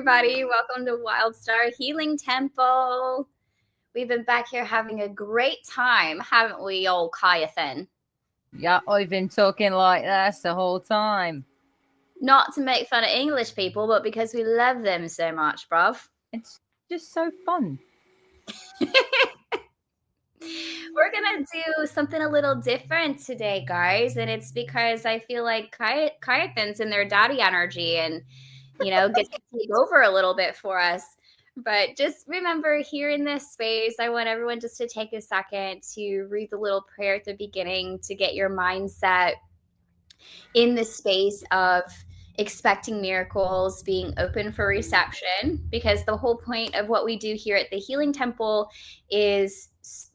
everybody. Welcome to Wild Star Healing Temple. We've been back here having a great time, haven't we, old Kayathan? Yeah, I've been talking like this the whole time. Not to make fun of English people, but because we love them so much, bruv. It's just so fun. We're going to do something a little different today, guys. And it's because I feel like Kayathan's in their daddy energy and, gets to take over a little bit for us. But just remember, here in this space, I want everyone just to take a second to read the little prayer at the beginning to get your mindset in the space of expecting miracles, being open for reception, because the whole point of what we do here at the Healing Temple is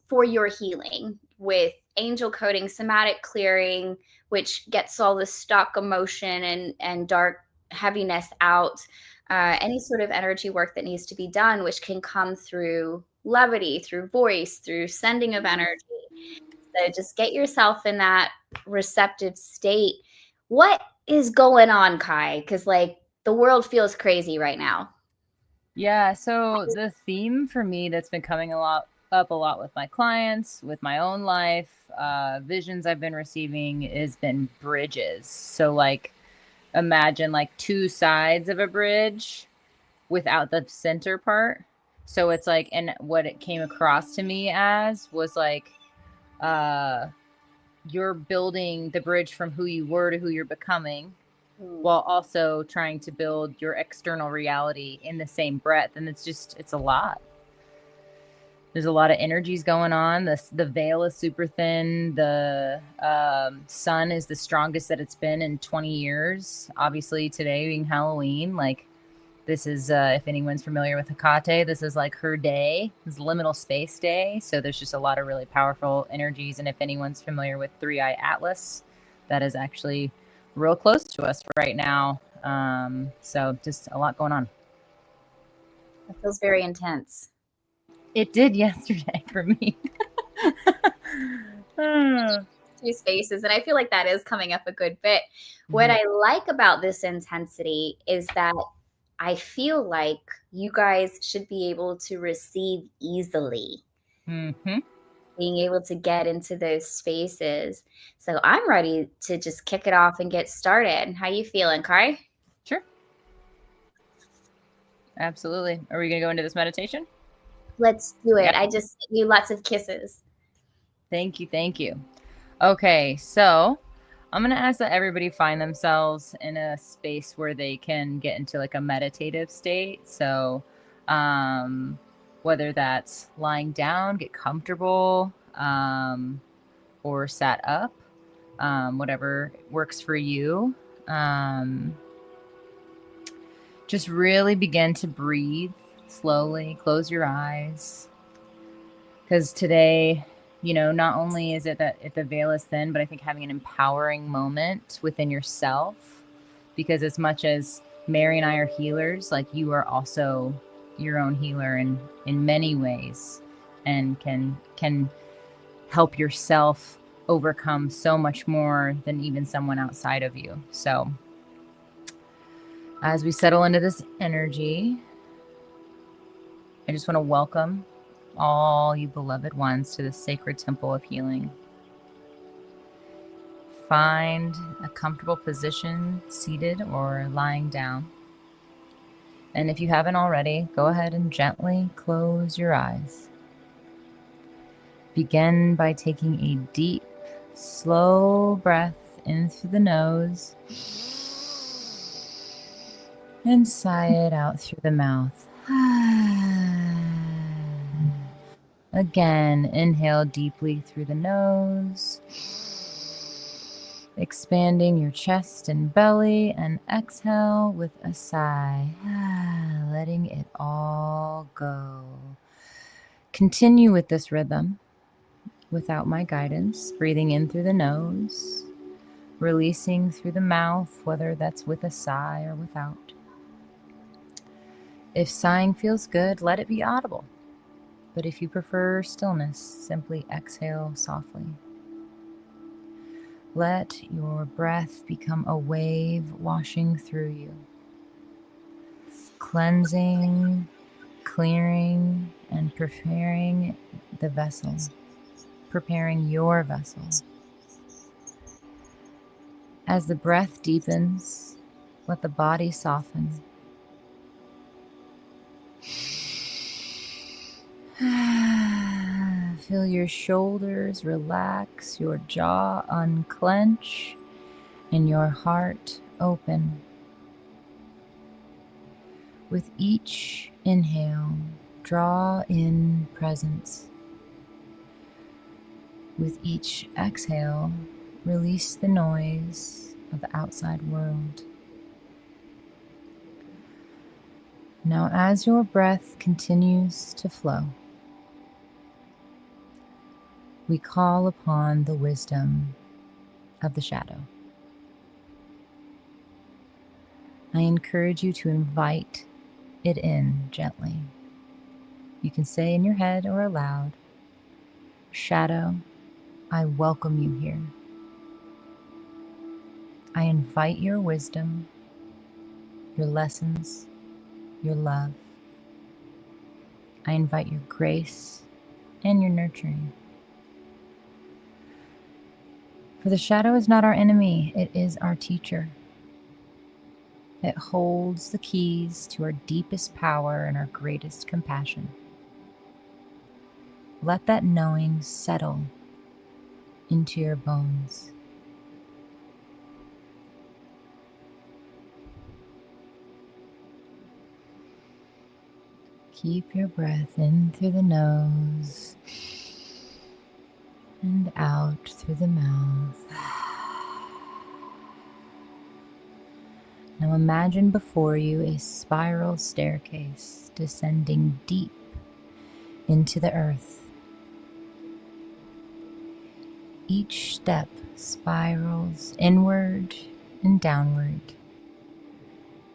for your healing with angel coding, somatic clearing, which gets all the stuck emotion and dark heaviness out. Any sort of energy work that needs to be done, which can come through levity, through voice, through sending of energy. So just get yourself in that receptive state. What is going on, Kai? Because the world feels crazy right now. Yeah, so the theme for me that's been coming up a lot with my clients, with my own life, visions I've been receiving has been bridges. So imagine like two sides of a bridge without the center part. So it's like, and what it came across to me as was like, you're building the bridge from who you were to who you're becoming, while also trying to build your external reality in the same breath. And it's a lot. There's a lot of energies going on. The veil is super thin. The sun is the strongest that it's been in 20 years. Obviously today being Halloween, this is, if anyone's familiar with Hecate, this is like her day. It's liminal space day. So there's just a lot of really powerful energies. And if anyone's familiar with Three-Eye Atlas, that is actually real close to us right now. So just a lot going on. It feels very intense. It did yesterday for me. Two spaces, and I feel like that is coming up a good bit. What I like about this intensity is that I feel like you guys should be able to receive easily. Being able to get into those spaces. So I'm ready to just kick it off and get started. How you feeling, Kai? Sure. Absolutely. Are we going to go into this meditation? Let's do it. Yep. I just sent you lots of kisses. Thank you. Thank you. Okay, so I'm going to ask that everybody find themselves in a space where they can get into like a meditative state. So whether that's lying down, get comfortable, or sat up, whatever works for you. Just really begin to breathe slowly. Close your eyes. Because today, not only is it that if the veil is thin, but I think having an empowering moment within yourself, because as much as Mary and I are healers, like you are also your own healer in many ways, and can help yourself overcome so much more than even someone outside of you. So as we settle into this energy, I just want to welcome all you beloved ones to the sacred temple of healing. Find a comfortable position, seated or lying down. And if you haven't already, go ahead and gently close your eyes. Begin by taking a deep, slow breath in through the nose and sigh it out through the mouth. Again, inhale deeply through the nose, expanding your chest and belly, and exhale with a sigh, letting it all go. Continue with this rhythm without my guidance, breathing in through the nose, releasing through the mouth, whether that's with a sigh or without. If sighing feels good, let it be audible. But if you prefer stillness, simply exhale softly. Let your breath become a wave washing through you. cleansing, clearing, and preparing the vessel, preparing your vessel. As the breath deepens, let the body soften. Feel your shoulders relax, your jaw unclench, and your heart open. With each inhale, draw in presence. With each exhale, release the noise of the outside world. Now, as your breath continues to flow, we call upon the wisdom of the shadow. I encourage you to invite it in gently. You can say in your head or aloud, "Shadow, I welcome you here. I invite your wisdom, your lessons, your love. I invite your grace and your nurturing." For the shadow is not our enemy, it is our teacher. It holds the keys to our deepest power and our greatest compassion. Let that knowing settle into your bones. Keep your breath in through the nose and out through the mouth. Now imagine before you a spiral staircase descending deep into the earth. Each step spirals inward and downward,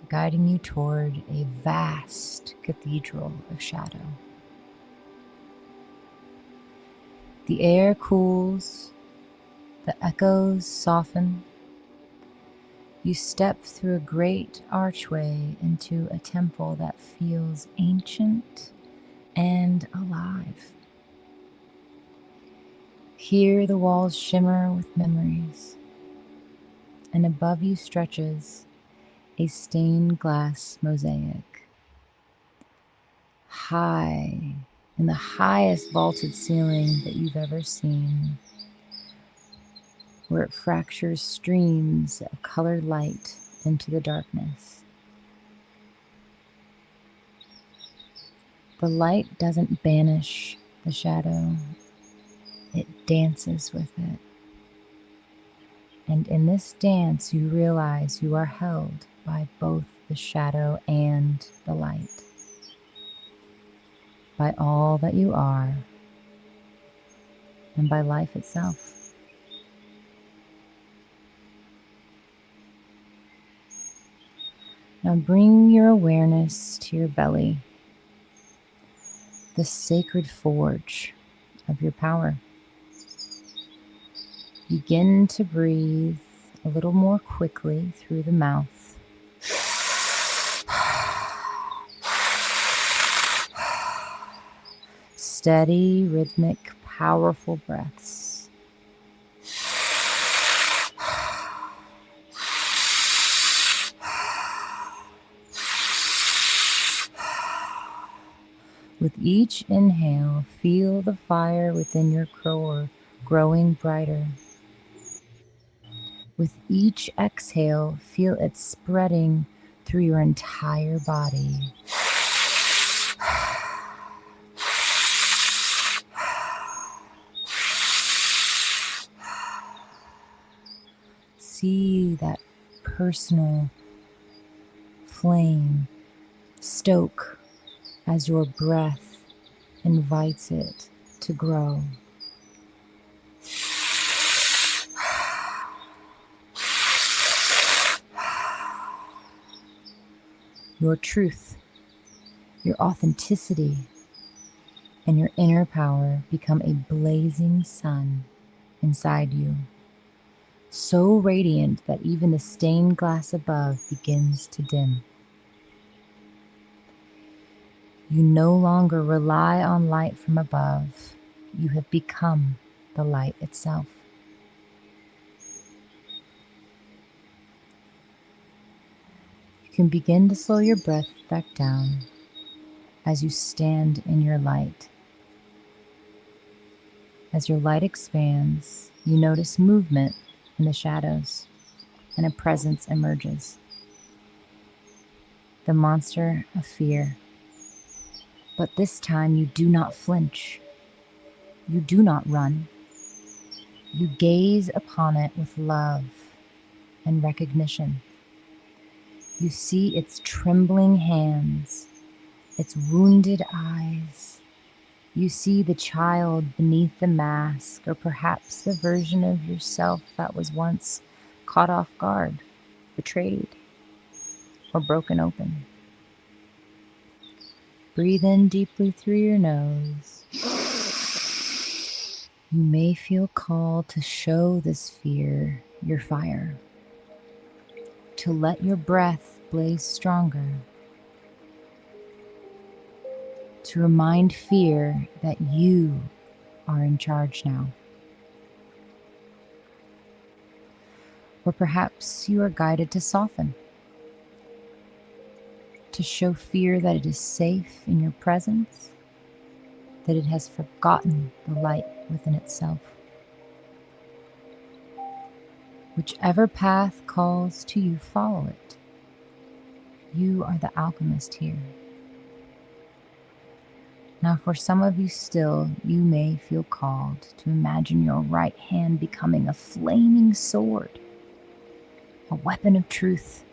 guiding you toward a vast cathedral of shadow. The air cools, the echoes soften. You step through a great archway into a temple that feels ancient and alive. Here the walls shimmer with memories, and above you stretches a stained glass mosaic. High, in the highest vaulted ceiling that you've ever seen, where it fractures streams of colored light into the darkness. The light doesn't banish the shadow, it dances with it. And in this dance, you realize you are held by both the shadow and the light, by all that you are, and by life itself. Now bring your awareness to your belly, the sacred forge of your power. Begin to breathe a little more quickly through the mouth. Steady, rhythmic, powerful breaths. With each inhale, feel the fire within your core growing brighter. With each exhale, feel it spreading through your entire body. See that personal flame stoke as your breath invites it to grow. Your truth, your authenticity, and your inner power become a blazing sun inside you, so radiant that even the stained glass above begins to dim. You no longer rely on light from above. You have become the light itself. You can begin to slow your breath back down as you stand in your light. As your light expands, you notice movement in the shadows, and a presence emerges. The monster of fear. But this time you do not flinch. You do not run. You gaze upon it with love and recognition. You see its trembling hands, its wounded eyes. You see the child beneath the mask, or perhaps the version of yourself that was once caught off guard, betrayed, or broken open. Breathe in deeply through your nose. You may feel called to show this fear your fire, to let your breath blaze stronger, to remind fear that you are in charge now. Or perhaps you are guided to soften, to show fear that it is safe in your presence, that it has forgotten the light within itself. Whichever path calls to you, follow it. You are the alchemist here. Now, for some of you still, you may feel called to imagine your right hand becoming a flaming sword, a weapon of truth,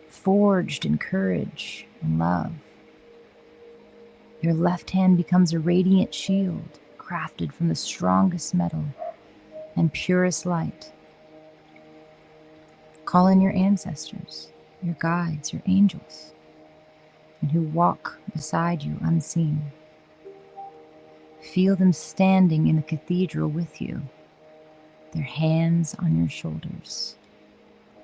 forged in courage and love. Your left hand becomes a radiant shield, crafted from the strongest metal and purest light. Call in your ancestors, your guides, your angels, and who walk beside you unseen. Feel them standing in the cathedral with you, their hands on your shoulders,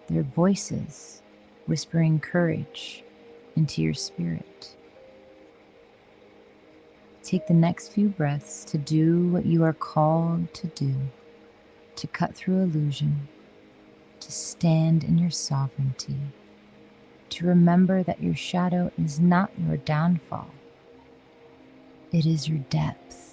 their voices whispering courage into your spirit. Take the next few breaths to do what you are called to do, to cut through illusion, to stand in your sovereignty, to remember that your shadow is not your downfall, it is your depth.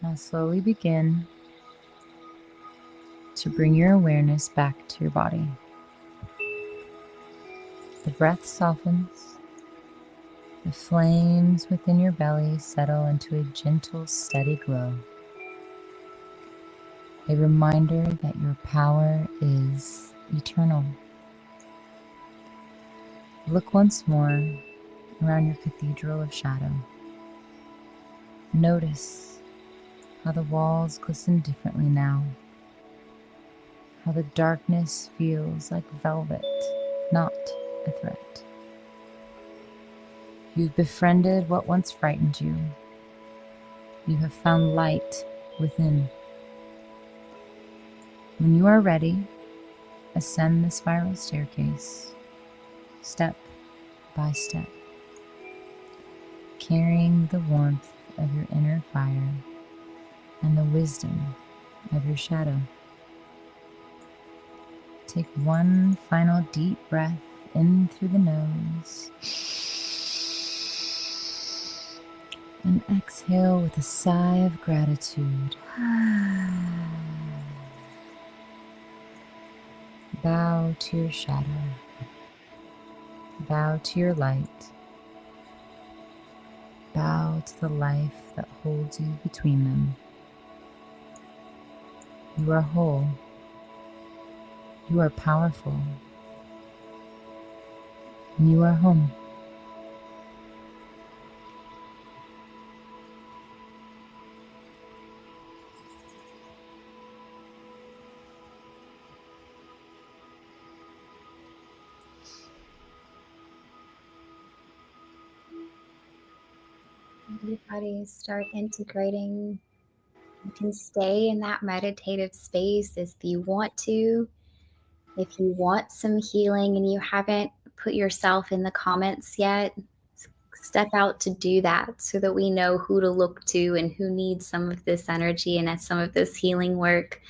Now slowly begin to bring your awareness back to your body. The breath softens, the flames within your belly settle into a gentle, steady glow. A reminder that your power is eternal. Look once more around your cathedral of shadow. Notice how the walls glisten differently now, how the darkness feels like velvet, not a threat. You've befriended what once frightened you. You have found light within. When you are ready, ascend the spiral staircase, step by step, carrying the warmth of your inner fire and the wisdom of your shadow. Take one final deep breath in through the nose. And exhale with a sigh of gratitude. Bow to your shadow. Bow to your light. Bow to the life that holds you between them. You are whole. You are powerful. And you are home. Your body start integrating. You can stay in that meditative space if you want to. If you want some healing and you haven't put yourself in the comments yet, step out to do that so that we know who to look to and who needs some of this energy and some of this healing work.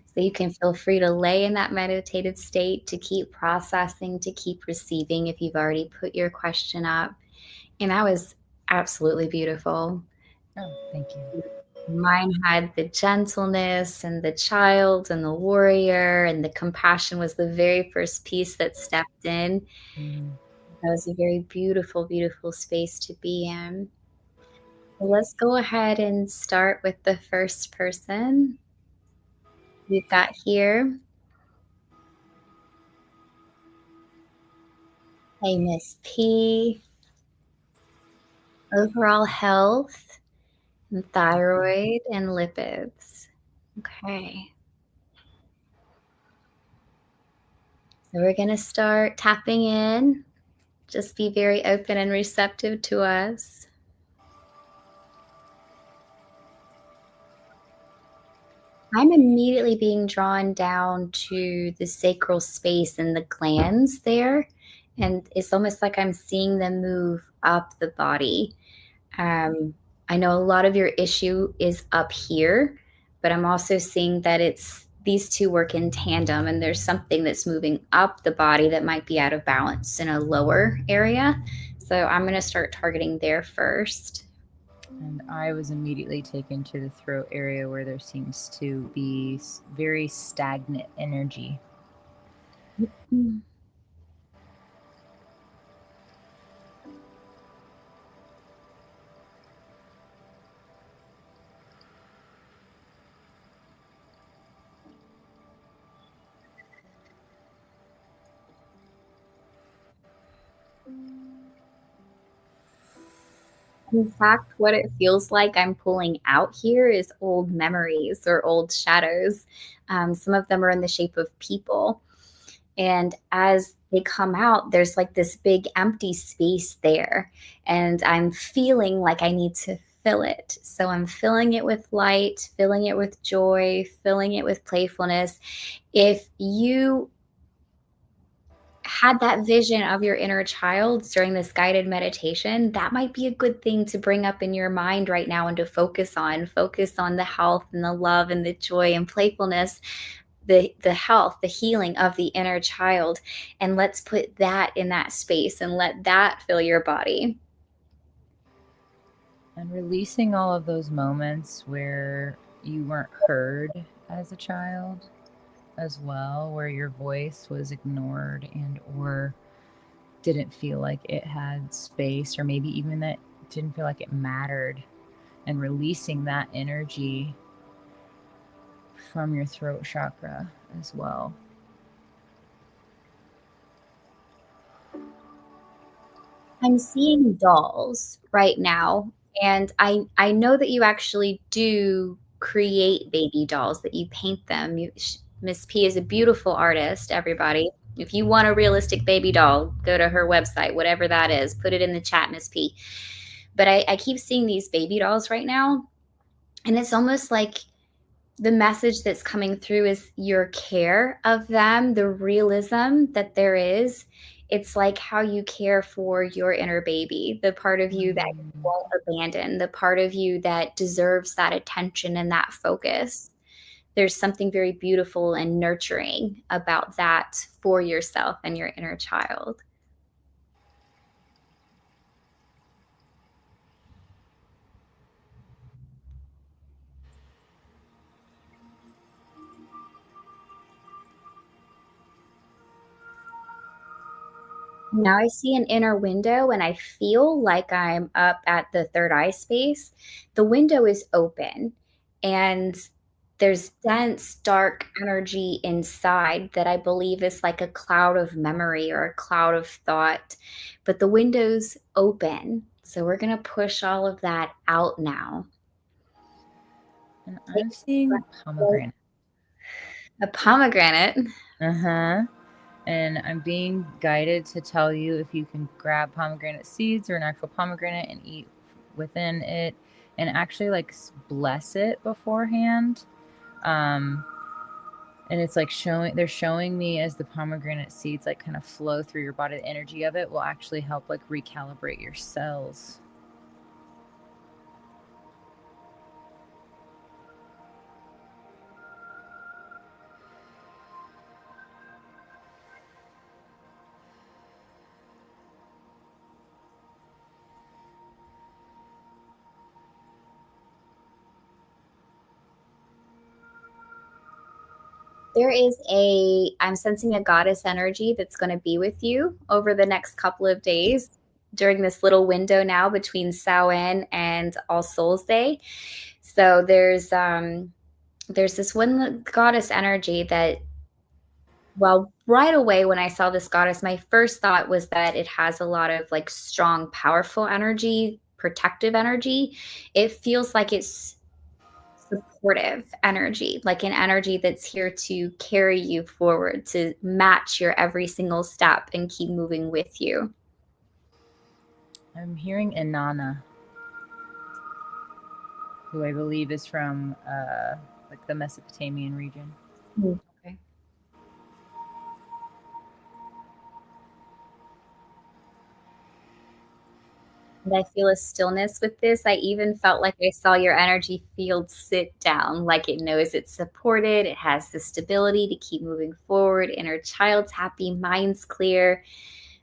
So you can feel free to lay in that meditative state, to keep processing, to keep receiving if you've already put your question up. And that was absolutely beautiful. Oh, thank you. Mine had the gentleness and the child and the warrior, and the compassion was the very first piece that stepped in. That was a very beautiful, beautiful space to be in. So let's go ahead and start with the first person we've got here. Hey, Miss P. Overall health, and thyroid, and lipids. Okay. So we're going to start tapping in. Just be very open and receptive to us. I'm immediately being drawn down to the sacral space and the glands there. And it's almost like I'm seeing them move up the body. I know a lot of your issue is up here, but I'm also seeing that these two work in tandem, and there's something that's moving up the body that might be out of balance in a lower area. So I'm going to start targeting there first. And I was immediately taken to the throat area where there seems to be very stagnant energy. Mm-hmm. In fact, what it feels like I'm pulling out here is old memories or old shadows. Some of them are in the shape of people. And as they come out, there's like this big empty space there. And I'm feeling like I need to fill it. So I'm filling it with light, filling it with joy, filling it with playfulness. If you had that vision of your inner child during this guided meditation, that might be a good thing to bring up in your mind right now and to focus on. Focus on the health and the love and the joy and playfulness, the health, the healing of the inner child. And let's put that in that space and let that fill your body. And releasing all of those moments where you weren't heard as a child as well, where your voice was ignored and or didn't feel like it had space, or maybe even that didn't feel like it mattered, and releasing that energy from your throat chakra as well. I'm seeing dolls right now, and I know that you actually do create baby dolls, that you paint them. Miss P is a beautiful artist, everybody. If you want a realistic baby doll, go to her website, whatever that is. Put it in the chat, Miss P. But I keep seeing these baby dolls right now, and it's almost like the message that's coming through is your care of them, the realism that there is. It's like how you care for your inner baby, the part of you that you won't abandon, the part of you that deserves that attention and that focus. there's something very beautiful and nurturing about that for yourself and your inner child. Now I see an inner window and I feel like I'm up at the third eye space. The window is open and there's dense, dark energy inside that I believe is like a cloud of memory or a cloud of thought. But the window's open. So we're going to push all of that out now. And I'm seeing pomegranate. A pomegranate. Uh-huh. And I'm being guided to tell you if you can grab pomegranate seeds or an actual pomegranate and eat within it and actually like bless it beforehand. And it's like they're showing me as the pomegranate seeds like kind of flow through your body, the energy of it will actually help like recalibrate your cells. I'm sensing a goddess energy that's going to be with you over the next couple of days during this little window now between Samhain and All Souls Day. So there's this one goddess energy that, well, right away when I saw this goddess, my first thought was that it has a lot of like strong, powerful energy, protective energy. It feels like it's supportive energy, like an energy that's here to carry you forward, to match your every single step and keep moving with you. I'm hearing Inanna, who I believe is from like the Mesopotamian region. Okay. And I feel a stillness with this. I even felt like I saw your energy field sit down, like it knows it's supported, it has the stability to keep moving forward, inner child's happy, mind's clear.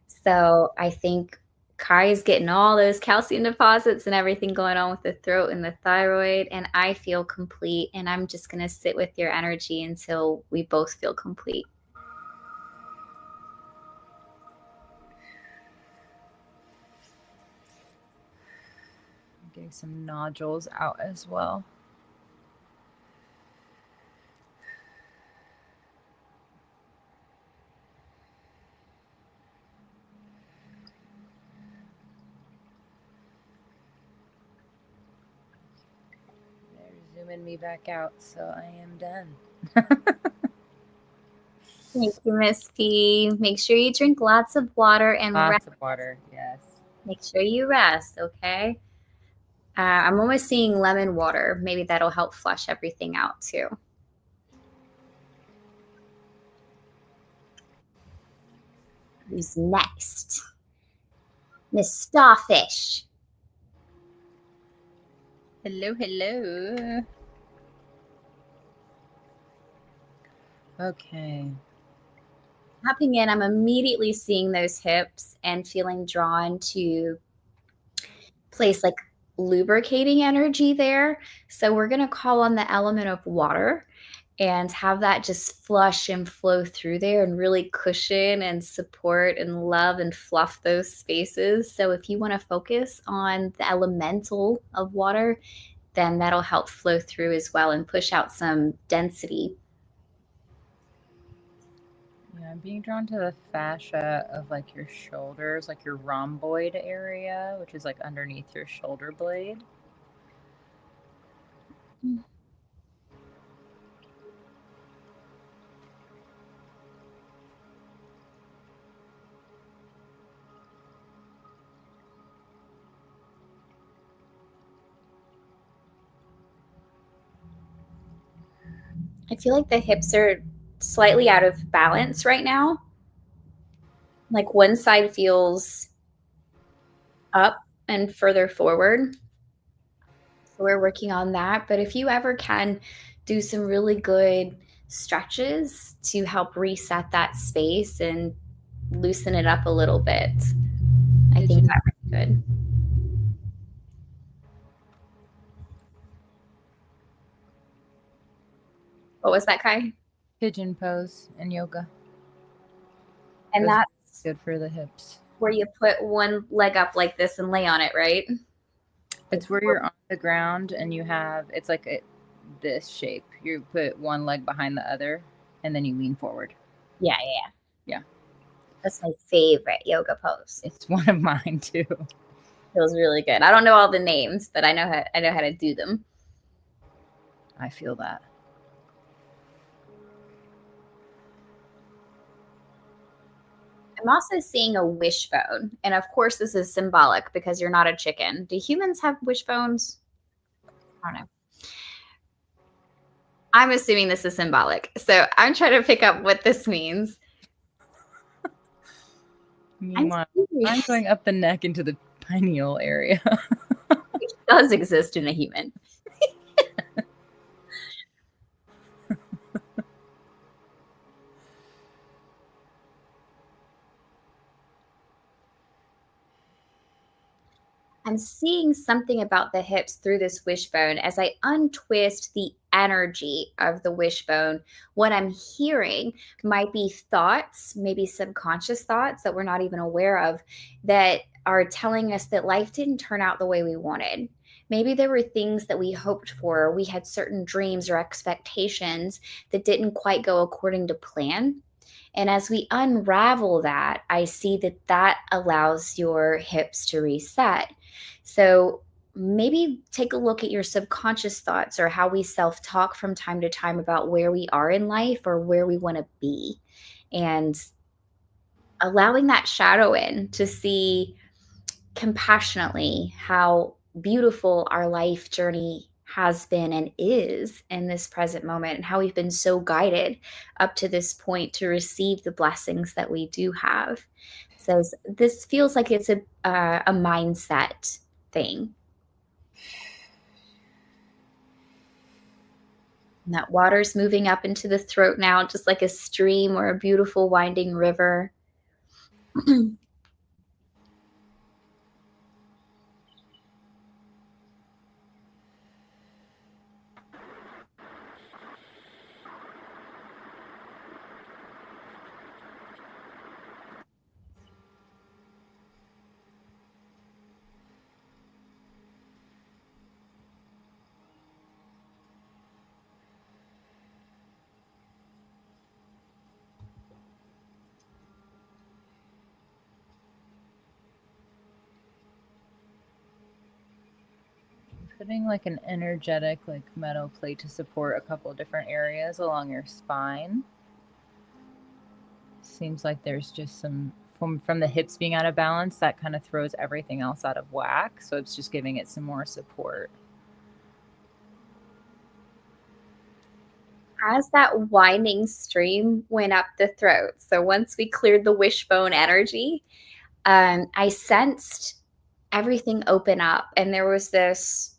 So I think Kai is getting all those calcium deposits and everything going on with the throat and the thyroid, and I feel complete. And I'm just going to sit with your energy until we both feel complete. I'm getting some nodules out as well. Zooming me back out, so I am done. Thank you, Miss P. Make sure you drink lots of water and lots of water, yes. Make sure you rest, okay? I'm almost seeing lemon water. Maybe that'll help flush everything out too. Who's next? Miss Starfish. Hello, hello. Okay. Tapping in, I'm immediately seeing those hips and feeling drawn to place like lubricating energy there. So we're going to call on the element of water and have that just flush and flow through there and really cushion and support and love and fluff those spaces. So if you want to focus on the elemental of water, then that'll help flow through as well and push out some density. Yeah, I'm being drawn to the fascia of like your shoulders, like your rhomboid area, which is like underneath your shoulder blade. I feel like the hips are slightly out of balance right now. Like one side feels up and further forward. So we're working on that. But if you ever can do some really good stretches to help reset that space and loosen it up a little bit. I think Pigeon, that would be good. What was that, Kai? pigeon pose in yoga. And Those are that's good for the hips. where you put one leg up like this and lay on it, right? It's where you're on the ground and you have, it's like this shape. You put one leg behind the other and then you lean forward. Yeah. Yeah. That's my favorite yoga pose. It's one of mine too. Feels really good. I don't know all the names, but I know how to do them. I feel that. I'm also seeing a wishbone. And of course, this is symbolic because you're not a chicken. Do humans have wishbones? I don't know. I'm assuming this is symbolic. So I'm trying to pick up what this means. Meanwhile, I'm going up the neck into the pineal area. Which does exist in a human. I'm seeing something about the hips through this wishbone. As I untwist the energy of the wishbone, what I'm hearing might be thoughts, maybe subconscious thoughts that we're not even aware of, that are telling us that life didn't turn out the way we wanted. Maybe there were things that we hoped for. We had certain dreams or expectations that didn't quite go according to plan. And as we unravel that, I see that that allows your hips to reset. So maybe take a look at your subconscious thoughts or how we self talk from time to time about where we are in life or where we want to be. And allowing that shadow in to see compassionately how beautiful our life journey has been and is in this present moment, and how we've been so guided up to this point to receive the blessings that we do have. So this feels like it's a mindset thing. And that water's moving up into the throat now, just like a stream or a beautiful winding river. Putting like an energetic like metal plate to support a couple different areas along your spine. Seems like there's just some from the hips being out of balance that kind of throws everything else out of whack, so it's just giving it some more support. As that winding stream went up the throat, so once we cleared the wishbone energy, I sensed everything open up, and there was this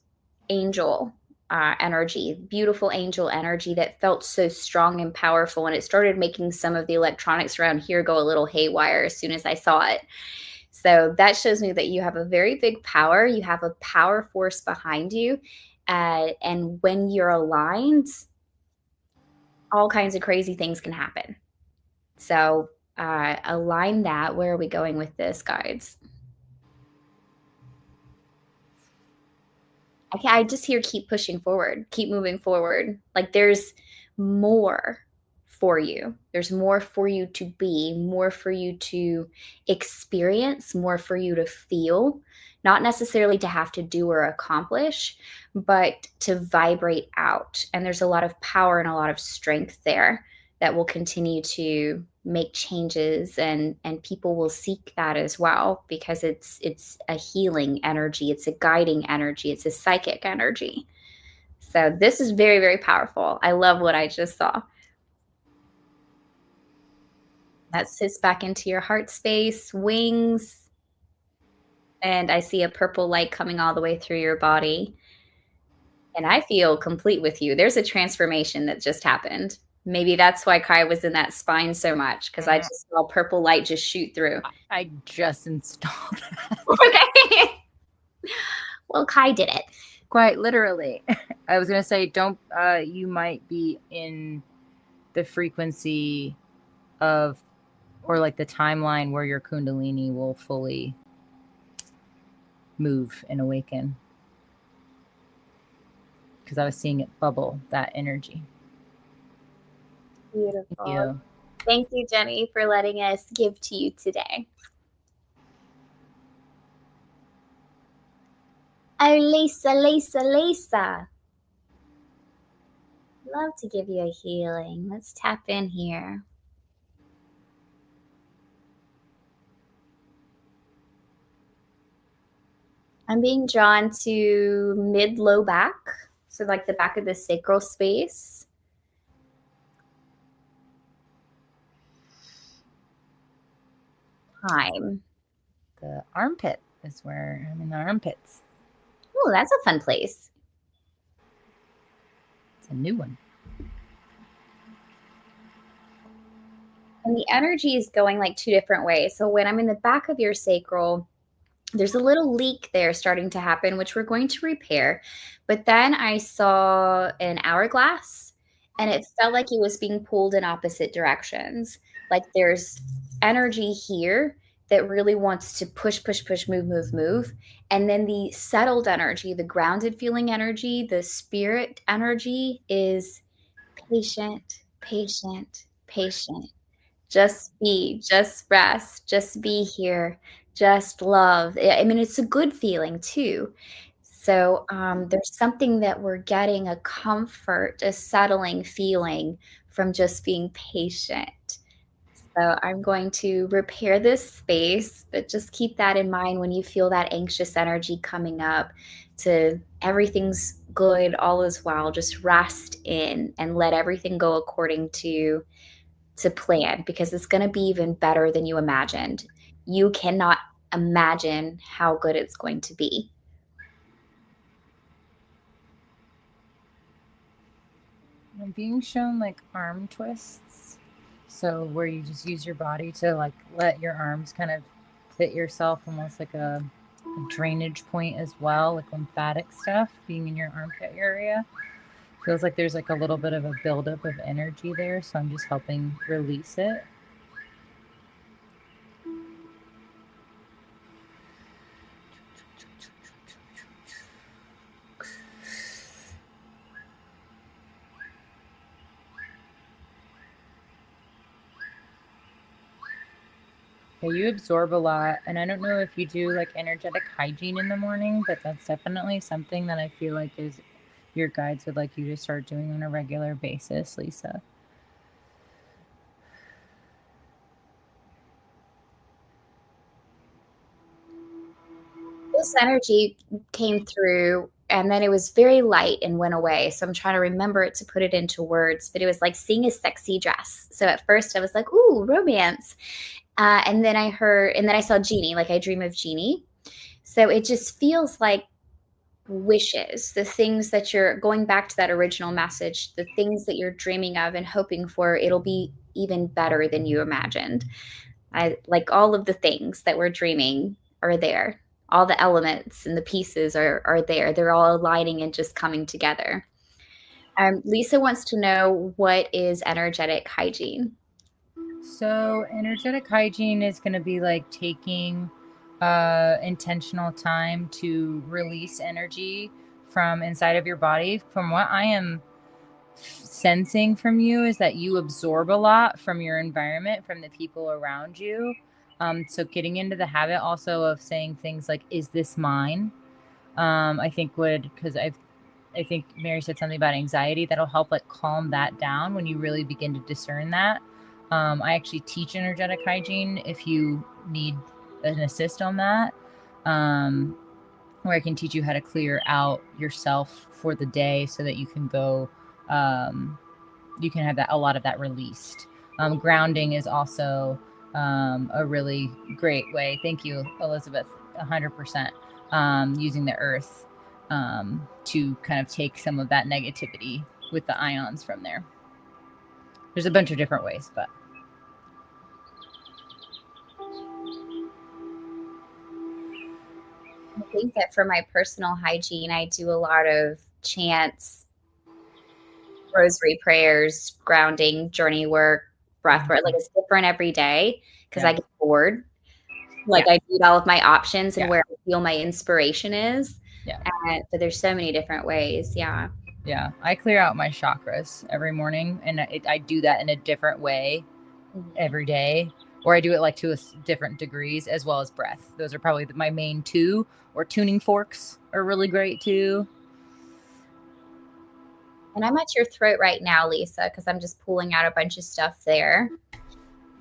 angel energy, beautiful angel energy that felt so strong and powerful. And it started making some of the electronics around here go a little haywire as soon as I saw it. So that shows me that you have a very big power. You have a power force behind you. And when you're aligned, all kinds of crazy things can happen. So align that. Where are we going with this, guides? I just hear keep pushing forward, keep moving forward. Like there's more for you. There's more for you to be, more for you to experience, more for you to feel, not necessarily to have to do or accomplish, but to vibrate out. And there's a lot of power and a lot of strength there that will continue to make changes, and people will seek that as well, because it's a healing energy, it's a guiding energy, it's a psychic energy. So this is very, very powerful. I love what I just saw. That sits back into your heart space, wings, and I see a purple light coming all the way through your body. And I feel complete with you. There's a transformation that just happened. Maybe that's why Kai was in that spine so much, because I just saw purple light just shoot through. I just installed that. Okay. Well, Kai did it. Quite literally. I was going to say, you might be in the frequency of, or like the timeline where your Kundalini will fully move and awaken. Because I was seeing it bubble, that energy. Beautiful. Thank you. Thank you, Jenny, for letting us give to you today. Oh, Lisa, Lisa, Lisa. Love to give you a healing. Let's tap in here. I'm being drawn to mid-low back, so like the back of the sacral space. Time. The armpit is where I'm in the armpits. Oh, that's a fun place. It's a new one. And the energy is going like two different ways. So when I'm in the back of your sacral, there's a little leak there starting to happen, which we're going to repair. But then I saw an hourglass and it felt like it was being pulled in opposite directions. Like there's energy here that really wants to push, push, push, move, move, move. And then the settled energy, the grounded feeling energy, the spirit energy is patient, patient, patient. Just be, just rest, just be here, just love. I mean, it's a good feeling too. So there's something that we're getting, a comfort, a settling feeling from just being patient. So I'm going to repair this space, but just keep that in mind when you feel that anxious energy coming up to everything's good, all is well. Just rest in and let everything go according to plan, because it's going to be even better than you imagined. You cannot imagine how good it's going to be. I'm being shown like arm twists. So where you just use your body to like let your arms kind of hit yourself, almost like a drainage point as well, like lymphatic stuff being in your armpit area. Feels like there's like a little bit of a buildup of energy there, so I'm just helping release it. Yeah, you absorb a lot, and I don't know if you do like energetic hygiene in the morning, but that's definitely something that I feel like is your guides would like you to start doing on a regular basis, Lisa. This energy came through and then it was very light and went away. So I'm trying to remember it to put it into words, but it was like seeing a sexy dress. So at first I was like, ooh, romance. And then I saw Genie, like I dream of Genie. So it just feels like wishes, the things that you're going back to that original message, the things that you're dreaming of and hoping for, it'll be even better than you imagined. I like all of the things that we're dreaming are there. All the elements and the pieces are there. They're all aligning and just coming together. Lisa wants to know, what is energetic hygiene? So energetic hygiene is going to be like taking intentional time to release energy from inside of your body. From what I am sensing from you is that you absorb a lot from your environment, from the people around you. So getting into the habit also of saying things like, is this mine? I think would, because I think Mary said something about anxiety that'll help like calm that down when you really begin to discern that. I actually teach energetic hygiene if you need an assist on that, where I can teach you how to clear out yourself for the day so that you can go, you can have that, a lot of that released. Grounding is also a really great way. Thank you, Elizabeth, 100%. Using the earth to kind of take some of that negativity with the ions from there. There's a bunch of different ways, but I think that for my personal hygiene, I do a lot of chants, rosary prayers, grounding, journey work, breath work. Like it's different every day because I get bored. Like I need all of my options and where I feel my inspiration is. Yeah. But there's so many different ways. Yeah. Yeah. I clear out my chakras every morning, and I do that in a different way every day, or I do it like to different degrees, as well as breath. Those are probably my main two, or tuning forks are really great too. And I'm at your throat right now, Lisa, because I'm just pulling out a bunch of stuff there.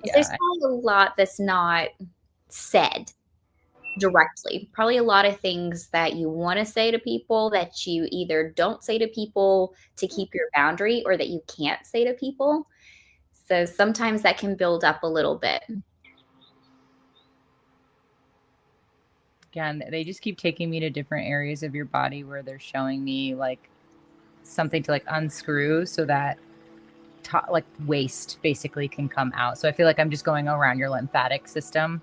Yeah. There's probably a lot that's not said directly. Probably a lot of things that you want to say to people that you either don't say to people to keep your boundary, or that you can't say to people. So sometimes that can build up a little bit. Again, they just keep taking me to different areas of your body where they're showing me like something to like unscrew so that like waste basically can come out. So I feel like I'm just going around your lymphatic system,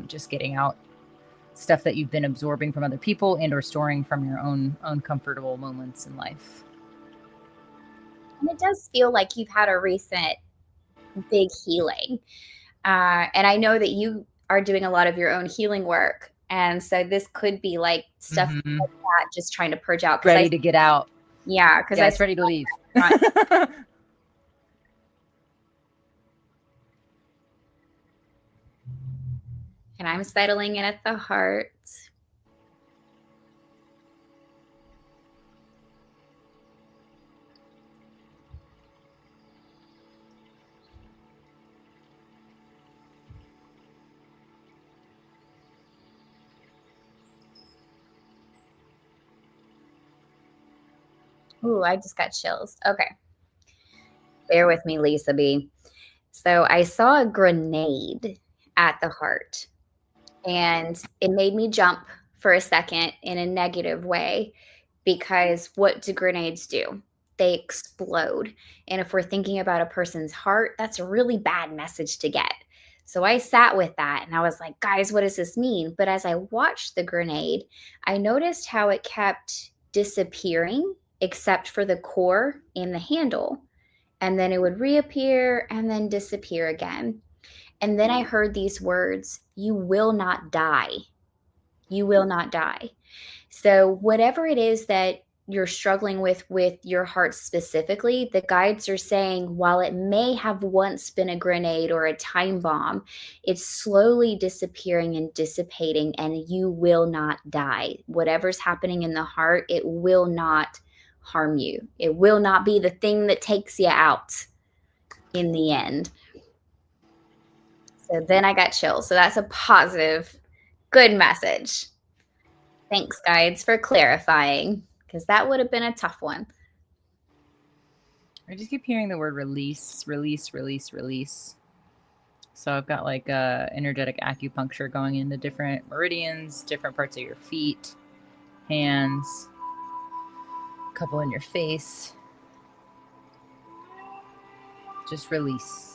just getting out stuff that you've been absorbing from other people and or storing from your own uncomfortable moments in life. And it does feel like you've had a recent big healing. And I know that you are doing a lot of your own healing work. And so this could be like stuff like that, just trying to purge out. Ready to get out. Yeah. Because it's ready to leave. And I'm settling in at the heart. Ooh, I just got chills. Okay. Bear with me, Lisa B. So I saw a grenade at the heart, and it made me jump for a second in a negative way, because what do grenades do? They explode. And if we're thinking about a person's heart, that's a really bad message to get. So I sat with that and I was like, guys, what does this mean? But as I watched the grenade, I noticed how it kept disappearing except for the core and the handle. And then it would reappear and then disappear again. And then I heard these words, you will not die. You will not die. So whatever it is that you're struggling with your heart specifically, the guides are saying, while it may have once been a grenade or a time bomb, it's slowly disappearing and dissipating, and you will not die. Whatever's happening in the heart, it will not harm you. It will not be the thing that takes you out in the end. So then I got chills. So that's a positive, good message. Thanks, guides, for clarifying, because that would have been a tough one. I just keep hearing the word release, release, release, release. So I've got like energetic acupuncture going into different meridians, different parts of your feet, hands, a couple in your face. Just release.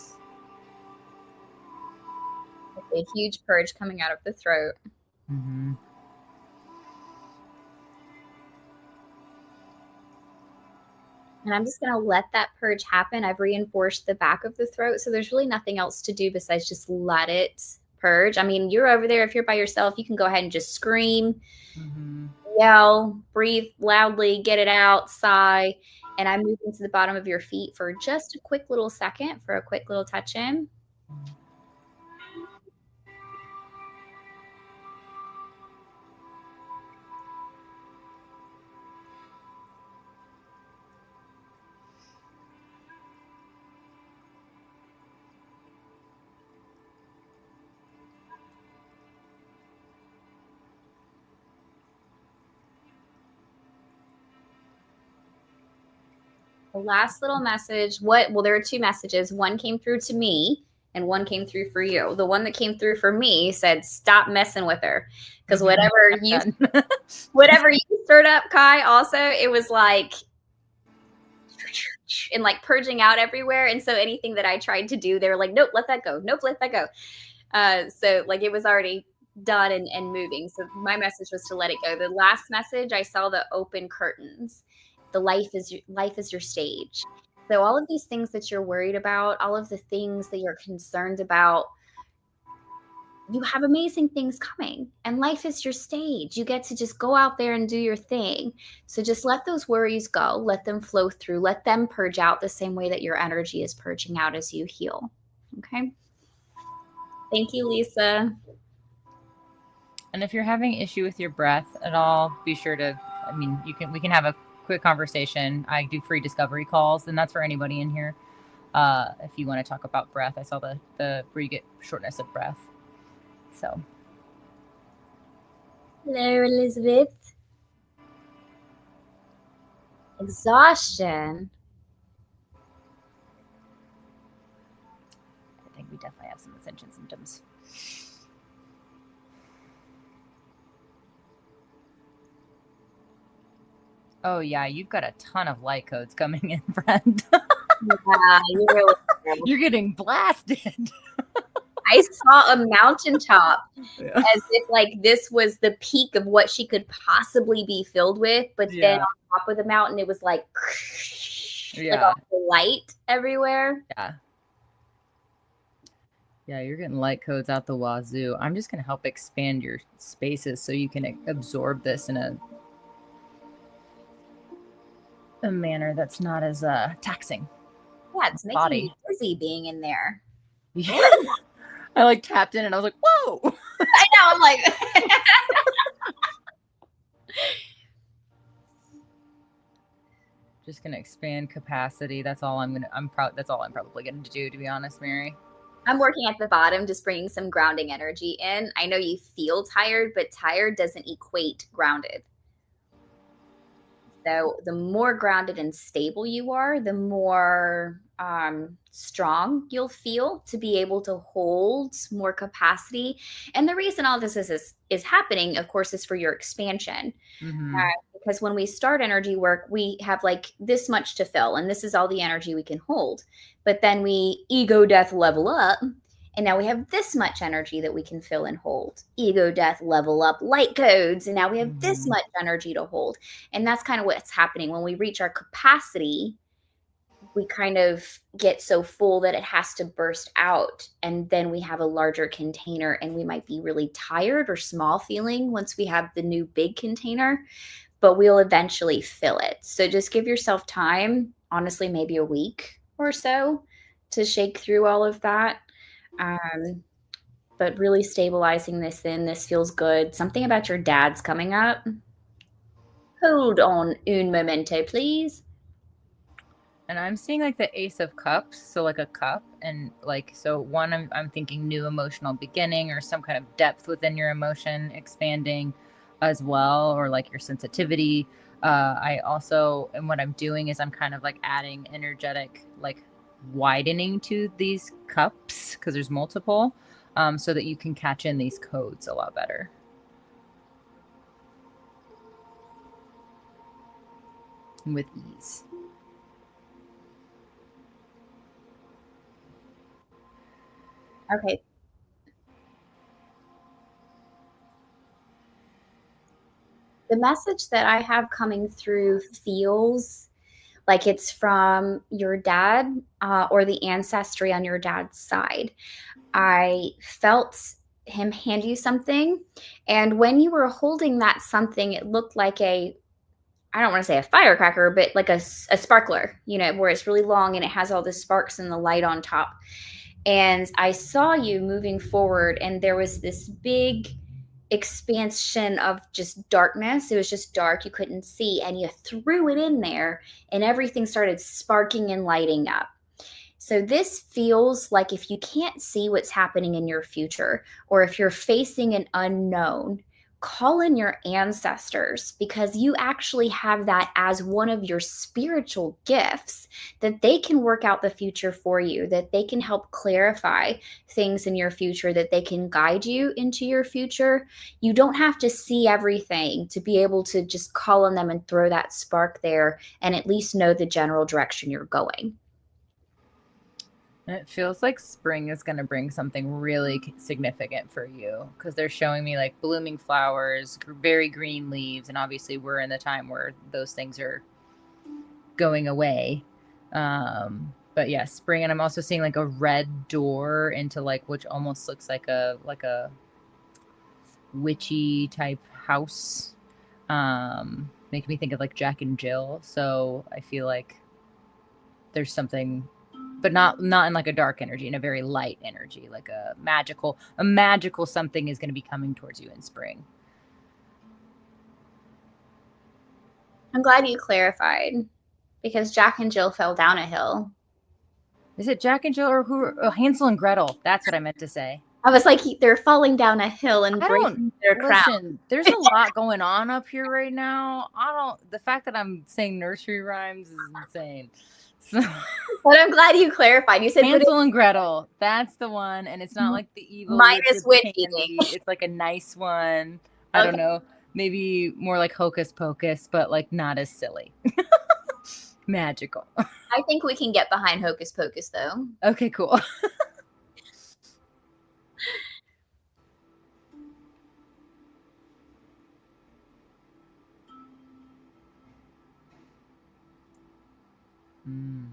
A huge purge coming out of the throat. Mm-hmm. And I'm just going to let that purge happen. I've reinforced the back of the throat, so there's really nothing else to do besides just let it purge. I mean, you're over there. If you're by yourself, you can go ahead and just scream, yell, breathe loudly, get it out, sigh. And I'm moving to the bottom of your feet for just a quick little second for a quick little touch in. The last little message, well, there are two messages. One came through to me, and one came through for you. The one that came through for me said, stop messing with her. Because whatever you stirred up, Kai, also, it was like, and like purging out everywhere. And so anything that I tried to do, they were like, nope, let that go. Nope, let that go. So like it was already done and moving. So my message was to let it go. The last message, I saw the open curtains. The life is your stage. So all of these things that you're worried about, all of the things that you're concerned about, you have amazing things coming, and life is your stage. You get to just go out there and do your thing. So just let those worries go, let them flow through, let them purge out the same way that your energy is purging out as you heal. Okay. Thank you, Lisa. And if you're having issue with your breath at all, be sure to, we can have a quick conversation. I do free discovery calls, and that's for anybody in here. If you want to talk about breath, I saw the where you get shortness of breath. So. Hello, Elizabeth. Exhaustion. I think we definitely have some ascension symptoms. Oh yeah, you've got a ton of light codes coming in, friend. Yeah, you're getting blasted. I saw a mountaintop as if like this was the peak of what she could possibly be filled with. But then on top of the mountain, it was like, like all the light everywhere. Yeah. Yeah, you're getting light codes out the wazoo. I'm just going to help expand your spaces so you can absorb this in a manner that's not as taxing. Yeah, it's making me dizzy being in there. Yeah. I like tapped in and I was like, whoa. I know, I'm like just gonna expand capacity. That's all I'm probably gonna do, to be honest, Mary. I'm working at the bottom, just bringing some grounding energy in. I know you feel tired, but tired doesn't equate grounded. So the more grounded and stable you are, the more strong you'll feel to be able to hold more capacity. And the reason all this is happening, of course, is for your expansion. Mm-hmm. Because when we start energy work, we have like this much to fill, and this is all the energy we can hold. But then we ego death level up, and now we have this much energy that we can fill and hold. Ego death level up light codes, and now we have this much energy to hold. And that's kind of what's happening when we reach our capacity. We kind of get so full that it has to burst out, and then we have a larger container, and we might be really tired or small feeling once we have the new big container, but we'll eventually fill it. So just give yourself time, honestly, maybe a week or so to shake through all of that. But really stabilizing this feels good. Something about your dad's coming up. Hold on un momento, please. And I'm seeing like the Ace of Cups, so like a cup, and like, so one, I'm thinking new emotional beginning or some kind of depth within your emotion expanding as well, or like your sensitivity. I also, and what I'm doing is I'm kind of like adding energetic, like widening to these cups, because there's multiple, so that you can catch in these codes a lot better. With ease. Okay. The message that I have coming through feels like it's from your dad or the ancestry on your dad's side. I felt him hand you something, and when you were holding that something, it looked like I don't want to say a firecracker, but like a sparkler, where it's really long and it has all the sparks and the light on top. And I saw you moving forward, and there was this big expansion of just darkness. It was just dark. You couldn't see, and you threw it in there, and everything started sparking and lighting up. So this feels like if you can't see what's happening in your future, or if you're facing an unknown, call in your ancestors, because you actually have that as one of your spiritual gifts, that they can work out the future for you, that they can help clarify things in your future, that they can guide you into your future. You don't have to see everything to be able to just call on them and throw that spark there and at least know the general direction you're going. It feels like spring is going to bring something really significant for you, because they're showing me like blooming flowers, very green leaves, and obviously we're in the time where those things are going away. But yeah, spring, and I'm also seeing like a red door into like, which almost looks like a witchy type house. Making me think of like Jack and Jill. So I feel like there's something, but not in like a dark energy, in a very light energy, like a magical something is going to be coming towards you in spring. I'm glad you clarified, because Jack and Jill fell down a hill. Is it Jack and Jill, or who? Oh, Hansel and Gretel. That's what I meant to say. I was like, they're falling down a hill and I don't breaking their crown. listen. There's a lot going on up here right now. The fact that I'm saying nursery rhymes is insane. So, but I'm glad you clarified. You said Hansel and Gretel. That's the one, and it's not like the evil minus witch candy. It's like a nice one. I Okay. don't know. Maybe more like Hocus Pocus, but like not as silly. Magical. I think we can get behind Hocus Pocus, though. Okay, cool. Mm.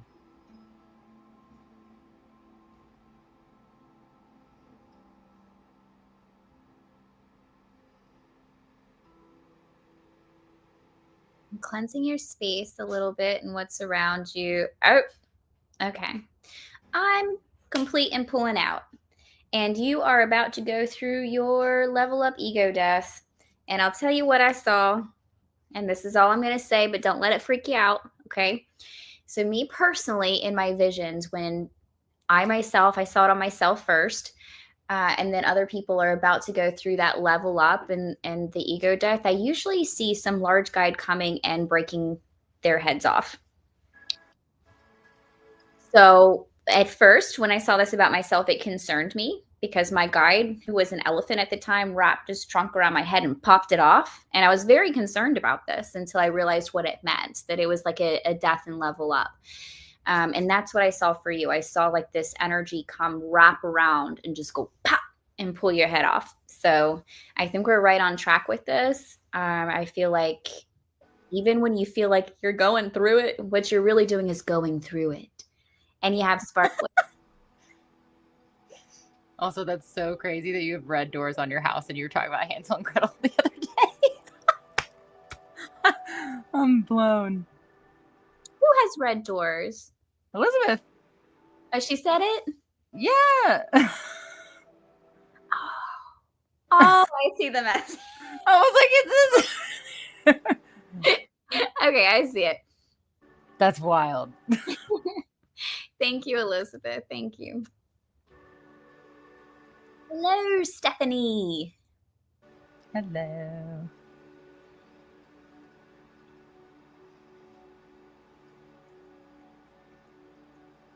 Cleansing your space a little bit and what's around you. Oh, okay. I'm complete and pulling out. And you are about to go through your level up ego death. And I'll tell you what I saw. And this is all I'm going to say, but don't let it freak you out. Okay. So, me personally, in my visions, when I saw it on myself first, and then other people are about to go through that level up and the ego death, I usually see some large guide coming and breaking their heads off. So at first, when I saw this about myself, it concerned me, because my guide, who was an elephant at the time, wrapped his trunk around my head and popped it off. And I was very concerned about this until I realized what it meant, that it was like a death and level up. And that's what I saw for you. I saw like this energy come wrap around and just go pop and pull your head off. So I think we're right on track with this. I feel like even when you feel like you're going through it, what you're really doing is going through it. And you have sparkling. Also, that's so crazy that you have red doors on your house and you were talking about Hansel and Gretel the other day. I'm blown. Who has red doors? Elizabeth. Oh, she said it? Yeah. Oh, I see the mess. I was like, it's okay, I see it. That's wild. Thank you, Elizabeth. Thank you. Hello, Stephanie. Hello.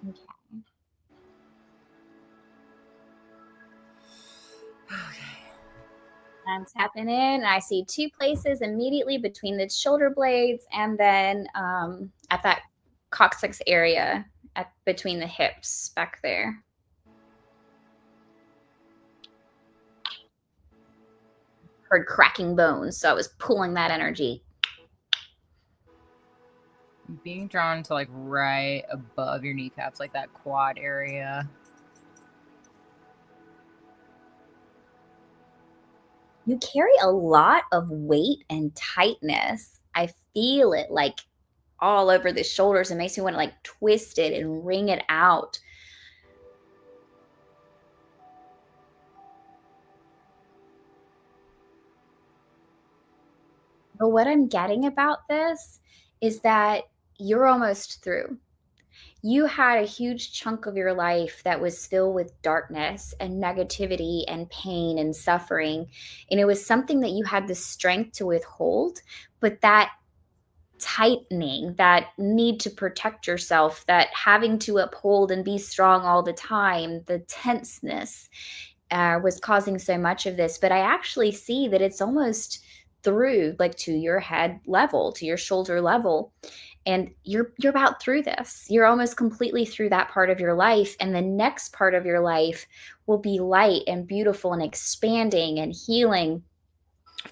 Okay. I'm tapping in, and I see two places immediately between the shoulder blades, and then at that coccyx area between the hips back there. Heard cracking bones, so I was pulling that energy. Being drawn to like right above your kneecaps, like that quad area. You carry a lot of weight and tightness. I feel it like all over the shoulders. It makes me want to like twist it and wring it out. But what I'm getting about this is that you're almost through. You had a huge chunk of your life that was filled with darkness and negativity and pain and suffering. And it was something that you had the strength to withhold, but that tightening, that need to protect yourself, that having to uphold and be strong all the time, the tenseness was causing so much of this. But I actually see that it's almost through, like, to your head level, to your shoulder level, and you're about through this. You're almost completely through that part of your life, and the next part of your life will be light and beautiful and expanding and healing,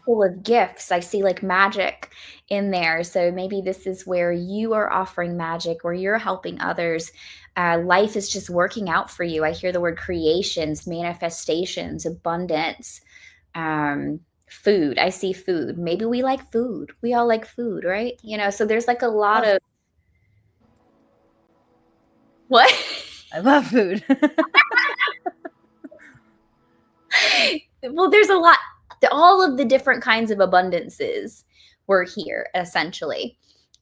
full of gifts. I see like magic in there. So maybe this is where you are offering magic, where you're helping others. Life is just working out for you. I hear the word creations, manifestations, abundance, food. I see food. Maybe we like food. We all like food, right? So there's like a lot of what? I love food. Well, there's a lot, all of the different kinds of abundances were here essentially.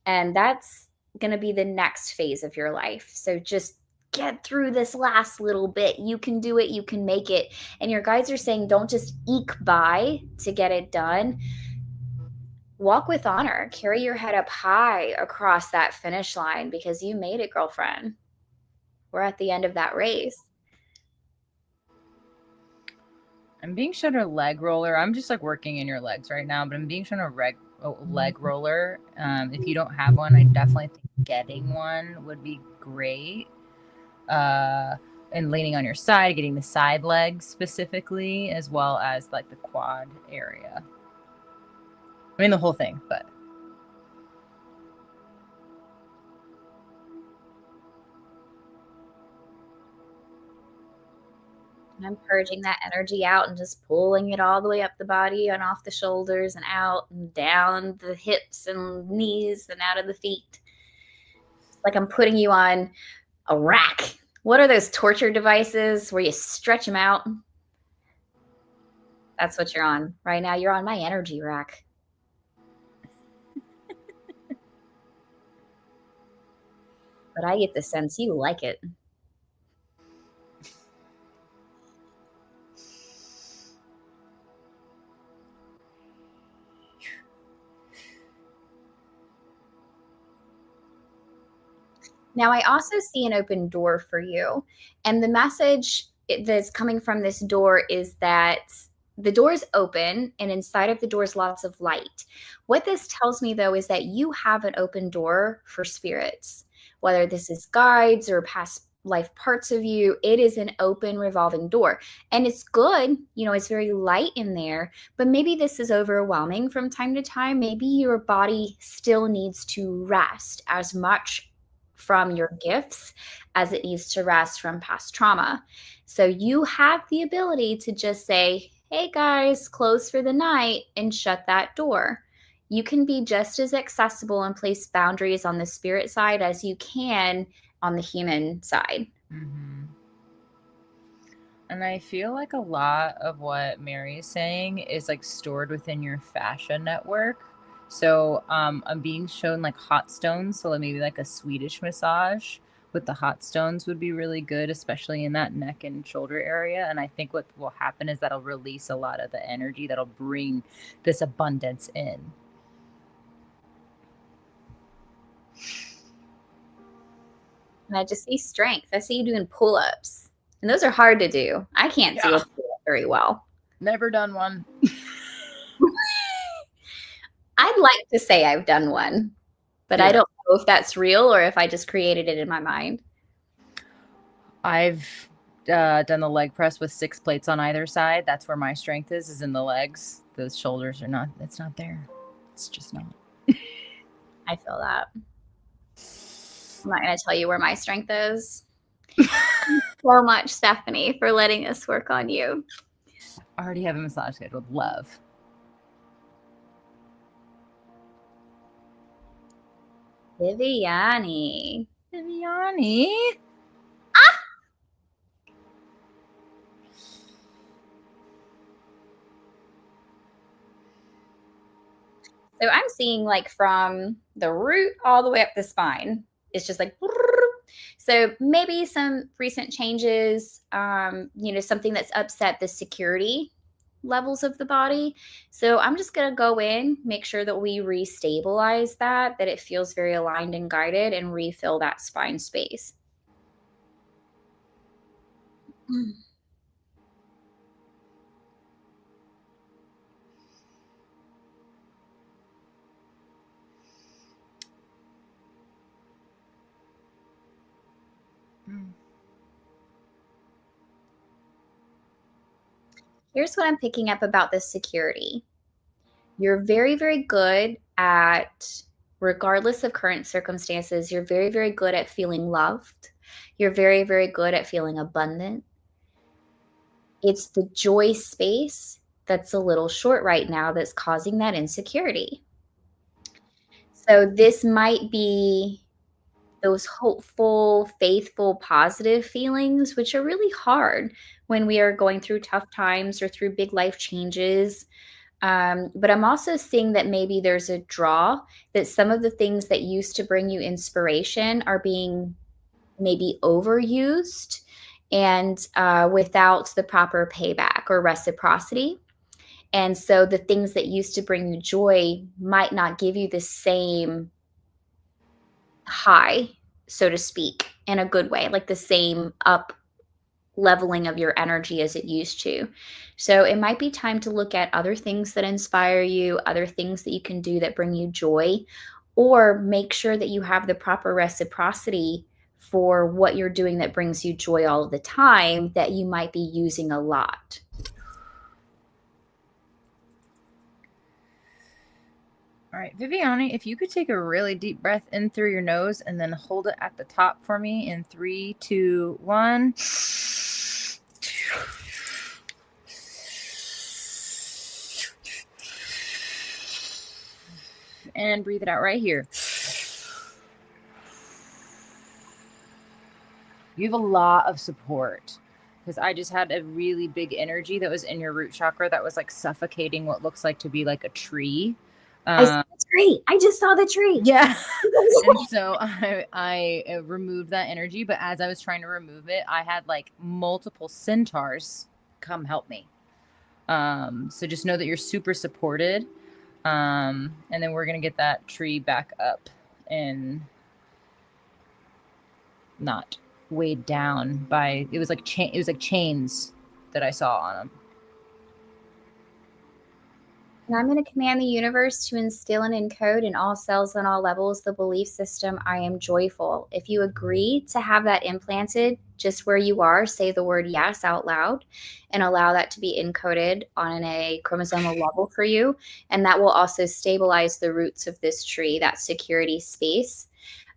And that's going to be the next phase of your life. So just get through this last little bit. You can do it. You can make it. And your guides are saying, don't just eke by to get it done. Walk with honor. Carry your head up high across that finish line, because you made it, girlfriend. We're at the end of that race. I'm being shown a leg roller. I'm just like working in your legs right now, but I'm being shown a leg roller. If you don't have one, I definitely think getting one would be great. And leaning on your side, getting the side legs specifically, as well as like the quad area. I mean, the whole thing, but. I'm purging that energy out and just pulling it all the way up the body and off the shoulders and out and down the hips and knees and out of the feet. It's like I'm putting you on a rack. What are those torture devices where you stretch them out? That's what you're on right now. You're on my energy rack. But I get the sense you like it. Now, I also see an open door for you. And the message that's coming from this door is that the door is open, and inside of the door is lots of light. What this tells me, though, is that you have an open door for spirits, whether this is guides or past life parts of you. It is an open revolving door. And it's good. It's very light in there, but maybe this is overwhelming from time to time. Maybe your body still needs to rest as much from your gifts as it needs to rest from past trauma. So you have the ability to just say, hey guys, close for the night, and shut that door. You can be just as accessible and place boundaries on the spirit side as you can on the human side. Mm-hmm. And I feel like a lot of what Mary is saying is like stored within your fascia network. So I'm being shown like hot stones. So maybe like a Swedish massage with the hot stones would be really good, especially in that neck and shoulder area. And I think what will happen is that'll release a lot of the energy that'll bring this abundance in. And I just see strength. I see you doing pull-ups. And those are hard to do. I can't do a pull-up very well. Never done one. I'd like to say I've done one, but I don't know if that's real or if I just created it in my mind. I've done the leg press with 6 plates on either side. That's where my strength is in the legs. Those shoulders are not, it's not there. It's just not. I feel that. I'm not going to tell you where my strength is. Thank you so much, Stephanie, for letting us work on you. I already have a massage scheduled. Love. Viviani. Ah! So I'm seeing like from the root all the way up the spine. It's just like So maybe some recent changes, something that's upset the security levels of the body. So I'm just going to go in, make sure that we restabilize that it feels very aligned and guided, and refill that spine space. Here's what I'm picking up about this security. You're very, very good at, regardless of current circumstances, you're very, very good at feeling loved. You're very, very good at feeling abundant. It's the joy space that's a little short right now that's causing that insecurity. So this might be those hopeful, faithful, positive feelings, which are really hard when we are going through tough times or through big life changes. But I'm also seeing that maybe there's a draw, that some of the things that used to bring you inspiration are being maybe overused and without the proper payback or reciprocity. And so the things that used to bring you joy might not give you the same high, so to speak, in a good way, like the same up leveling of your energy as it used to. So it might be time to look at other things that inspire you, other things that you can do that bring you joy, or make sure that you have the proper reciprocity for what you're doing that brings you joy all the time that you might be using a lot. All right, Viviani, if you could take a really deep breath in through your nose and then hold it at the top for me in 3, 2, 1. And breathe it out right here. You have a lot of support, because I just had a really big energy that was in your root chakra that was like suffocating what looks like to be like a tree. I saw the tree. I just saw the tree. Yeah. And so I removed that energy, but as I was trying to remove it, I had like multiple centaurs come help me. So just know that you're super supported. And then we're going to get that tree back up and not weighed down by, it was like chains that I saw on them. And I'm going to command the universe to instill and encode in all cells on all levels the belief system, I am joyful. If you agree to have that implanted just where you are, say the word yes out loud and allow that to be encoded on a chromosomal level for you. And that will also stabilize the roots of this tree, that security space.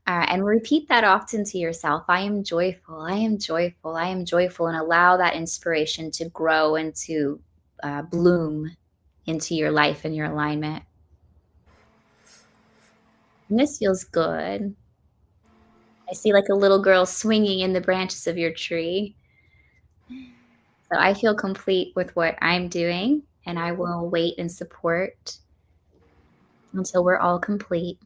And repeat that often to yourself. I am joyful. I am joyful. I am joyful. And allow that inspiration to grow and to bloom into your life and your alignment. And this feels good. I see like a little girl swinging in the branches of your tree. So I feel complete with what I'm doing, and I will wait and support until we're all complete.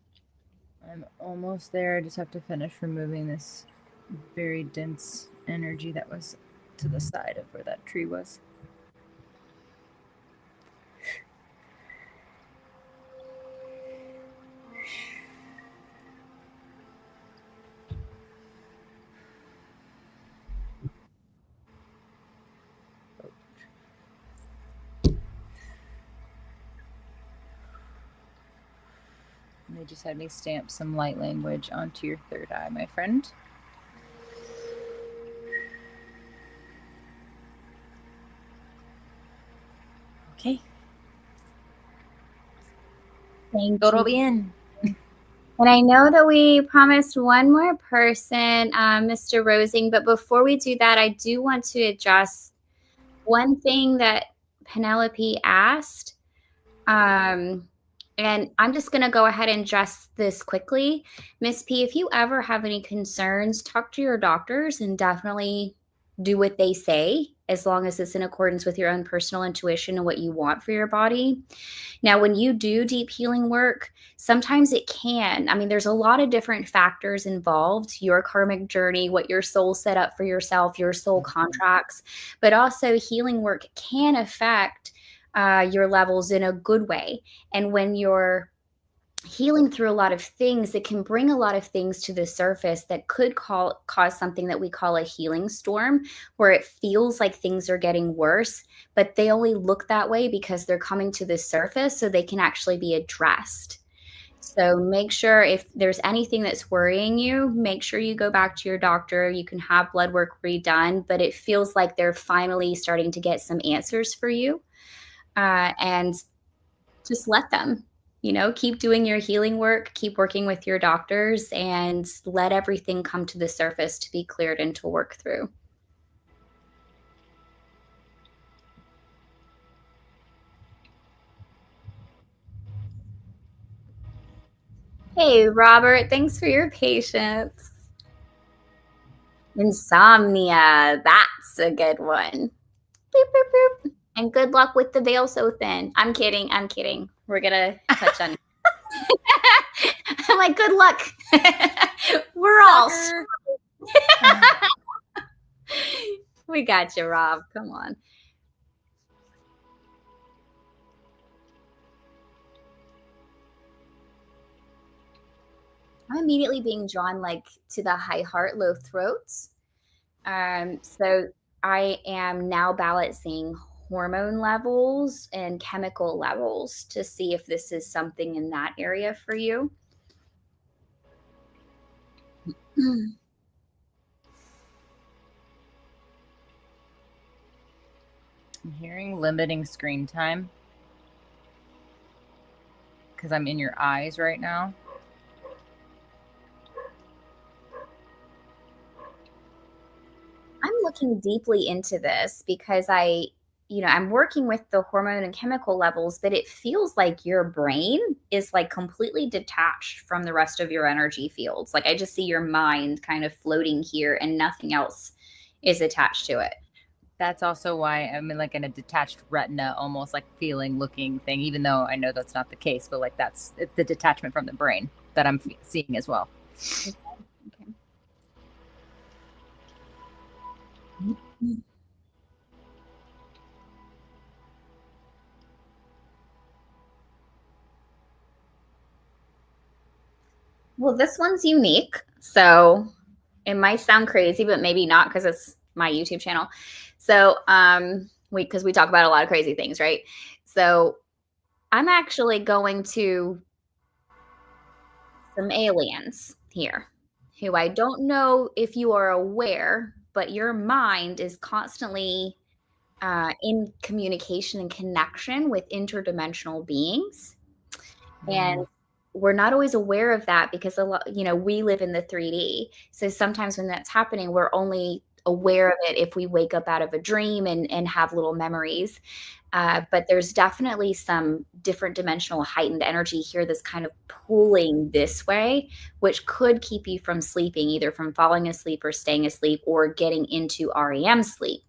I'm almost there. I just have to finish removing this very dense energy that was to the side of where that tree was. And they just had me stamp some light language onto your third eye, my friend. Okay. Thank Todo you. bien. And I know that we promised one more person, Mr. Rosing, but before we do that, I do want to address one thing that Penelope asked. And I'm just going to go ahead and address this quickly. Miss P, if you ever have any concerns, talk to your doctors and definitely do what they say as long as it's in accordance with your own personal intuition and what you want for your body. Now, when you do deep healing work, sometimes it can. I mean, there's a lot of different factors involved, your karmic journey, what your soul set up for yourself, your soul contracts, but also healing work can affect your levels in a good way. And when you're healing through a lot of things, it can bring a lot of things to the surface that could cause something that we call a healing storm, where it feels like things are getting worse, but they only look that way because they're coming to the surface so they can actually be addressed. So make sure if there's anything that's worrying you, make sure you go back to your doctor. You can have blood work redone, but it feels like they're finally starting to get some answers for you. And just let them, keep doing your healing work, keep working with your doctors, and let everything come to the surface to be cleared and to work through. Hey, Robert, thanks for your patience. Insomnia, that's a good one. Boop, boop, boop. And good luck with the veil so thin. I'm kidding. I'm kidding. We're going to touch on I'm like, good luck. We're all we got you, Rob. Come on. I'm immediately being drawn like to the high heart, low throats. So I am now balancing hormone levels and chemical levels to see if this is something in that area for you. I'm hearing limiting screen time because I'm in your eyes right now. I'm looking deeply into this because I'm working with the hormone and chemical levels, but it feels like your brain is like completely detached from the rest of your energy fields. Like I just see your mind kind of floating here and nothing else is attached to it. That's also why I'm in like in a detached retina, almost like feeling looking thing, even though I know that's not the case, but like it's the detachment from the brain that I'm seeing as well. Okay. Well, this one's unique. So it might sound crazy, but maybe not because it's my YouTube channel. So because we talk about a lot of crazy things, right? So I'm actually going to some aliens here who I don't know if you are aware, but your mind is constantly in communication and connection with interdimensional beings. And we're not always aware of that because we live in the 3D. So sometimes when that's happening, we're only aware of it if we wake up out of a dream and have little memories. But there's definitely some different dimensional heightened energy here that's kind of pulling this way, which could keep you from sleeping, either from falling asleep or staying asleep or getting into REM sleep.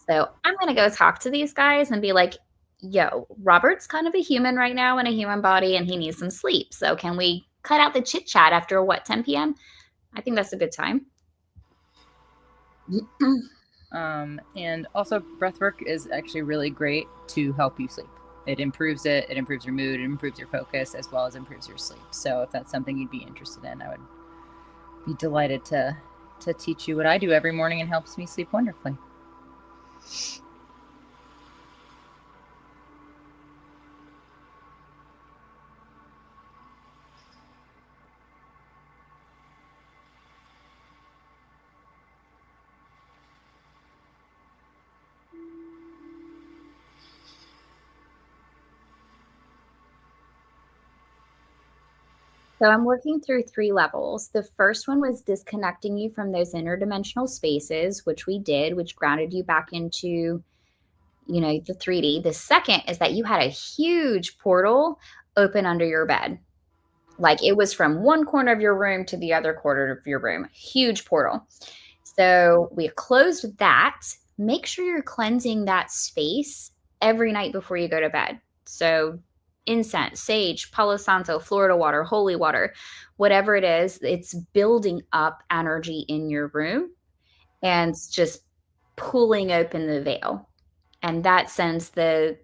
So I'm going to go talk to these guys and be like, yo, Robert's kind of a human right now in a human body and he needs some sleep. So can we cut out the chit chat after 10 p.m.? I think that's a good time. And also breathwork is actually really great to help you sleep. It improves your mood, it improves your focus, as well as improves your sleep. So if that's something you'd be interested in, I would be delighted to teach you what I do every morning and helps me sleep wonderfully. So I'm working through 3 levels. The first one was disconnecting you from those interdimensional spaces, which we did, which grounded you back into, the 3D. The second is that you had a huge portal open under your bed. Like it was from one corner of your room to the other corner of your room, huge portal. So we closed that, make sure you're cleansing that space every night before you go to bed. So incense, sage, Palo Santo, Florida water, holy water, whatever it is, it's building up energy in your room and just pulling open the veil. And that sends the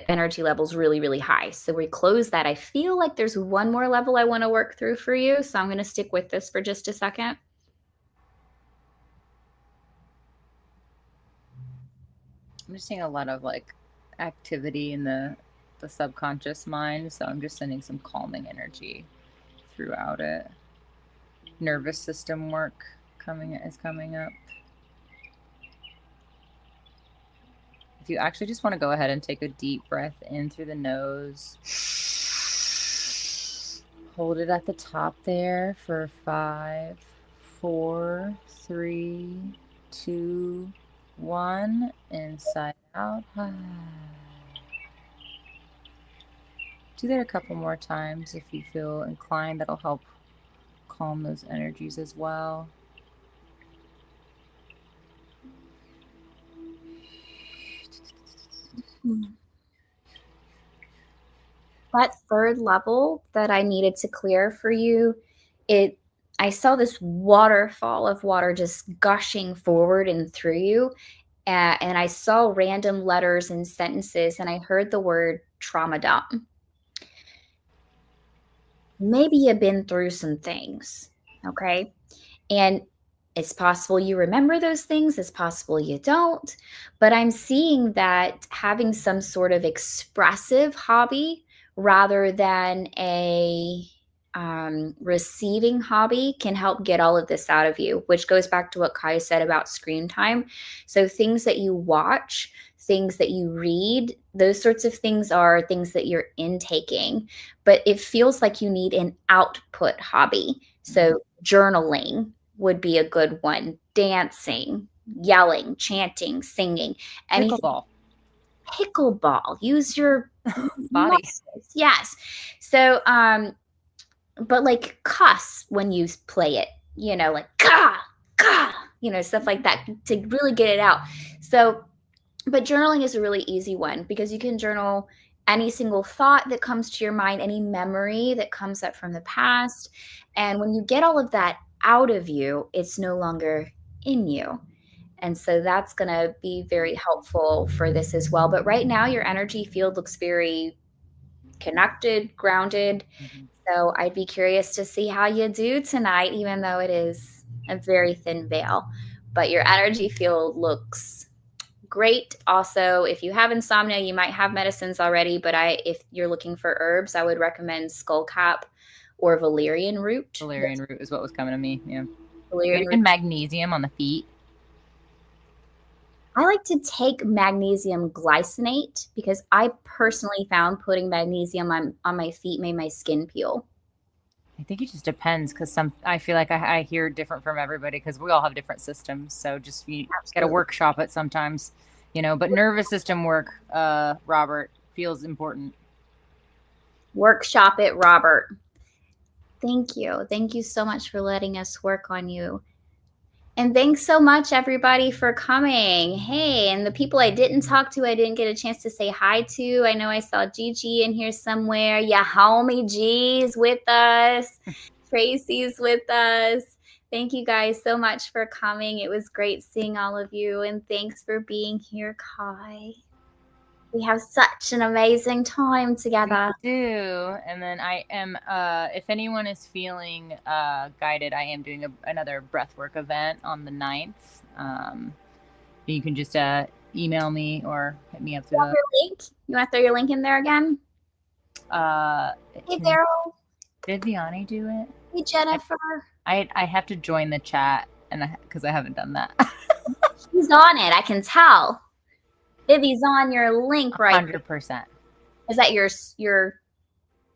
energy levels really, really high. So we close that. I feel like there's one more level I want to work through for you. So I'm going to stick with this for just a second. I'm just seeing a lot of like activity in the subconscious mind. So I'm just sending some calming energy throughout it. Nervous system work is coming up. If you actually just want to go ahead and take a deep breath in through the nose, hold it at the top there for 5, 4, 3, 2, 1. Inside out. Do that a couple more times if you feel inclined. That'll help calm those energies as well. That third level that I needed to clear for you, I saw this waterfall of water just gushing forward and through you. And I saw random letters and sentences, and I heard the word trauma dump. Maybe you've been through some things, okay? And it's possible you remember those things, it's possible you don't, but I'm seeing that having some sort of expressive hobby rather than a receiving hobby can help get all of this out of you, which goes back to what Kai said about screen time. So things that you watch, things that you read, those sorts of things are things that you're intaking, but it feels like you need an output hobby. So journaling would be a good one. Dancing, yelling, chanting, singing, anything. Pickleball. Use your body. muscles. Yes. So, but like cuss when you play it, like gah, gah, stuff like that to really get it out. So, but journaling is a really easy one because you can journal any single thought that comes to your mind, any memory that comes up from the past. And when you get all of that out of you, it's no longer in you. And so that's going to be very helpful for this as well. But right now, your energy field looks very connected, grounded. Mm-hmm. So I'd be curious to see how you do tonight, even though it is a very thin veil. But your energy field looks great. Also, if you have insomnia, you might have medicines already, but if you're looking for herbs, I would recommend skullcap or valerian root. Valerian root is what was coming to me. Yeah. Valerian root. Magnesium on the feet. I like to take magnesium glycinate because I personally found putting magnesium on my feet made my skin peel. I think it just depends because I feel like I hear different from everybody because we all have different systems. So just you got to workshop it sometimes, but nervous system work, Robert, feels important. Workshop it, Robert. Thank you. Thank you so much for letting us work on you. And thanks so much, everybody, for coming. Hey, and the people I didn't talk to, I didn't get a chance to say hi to. I know I saw Gigi in here somewhere. Yeah, homie G's with us. Tracy's with us. Thank you guys so much for coming. It was great seeing all of you. And thanks for being here, Kai. We have such an amazing time together. We do. And then I am, if anyone is feeling guided, I am doing another breathwork event on the 9th. You can just email me or hit me up through the link. You want to throw your link in there again? Hey, Daryl. Did Vianney do it? Hey, Jennifer. I have to join the chat because I haven't done that. She's on it. I can tell. Vivi's on your link, right? 100%. Is that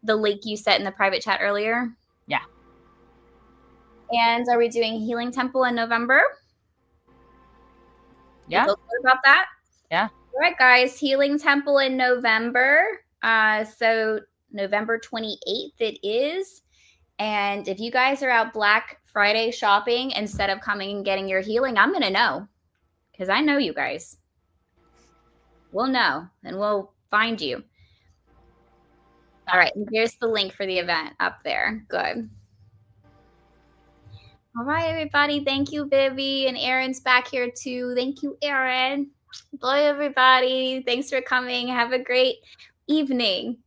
the link you set in the private chat earlier? Yeah. And are we doing Healing Temple in November? Yeah. You feel good about that? Yeah. All right, guys. Healing Temple in November. So November 28th it is. And if you guys are out Black Friday shopping instead of coming and getting your healing, I'm going to know. because I know you guys. We'll know and we'll find you. All right, and here's the link for the event up there. Good. All right, everybody. Thank you, Vivi. And Erin's back here too. Thank you, Erin. Bye, everybody. Thanks for coming. Have a great evening.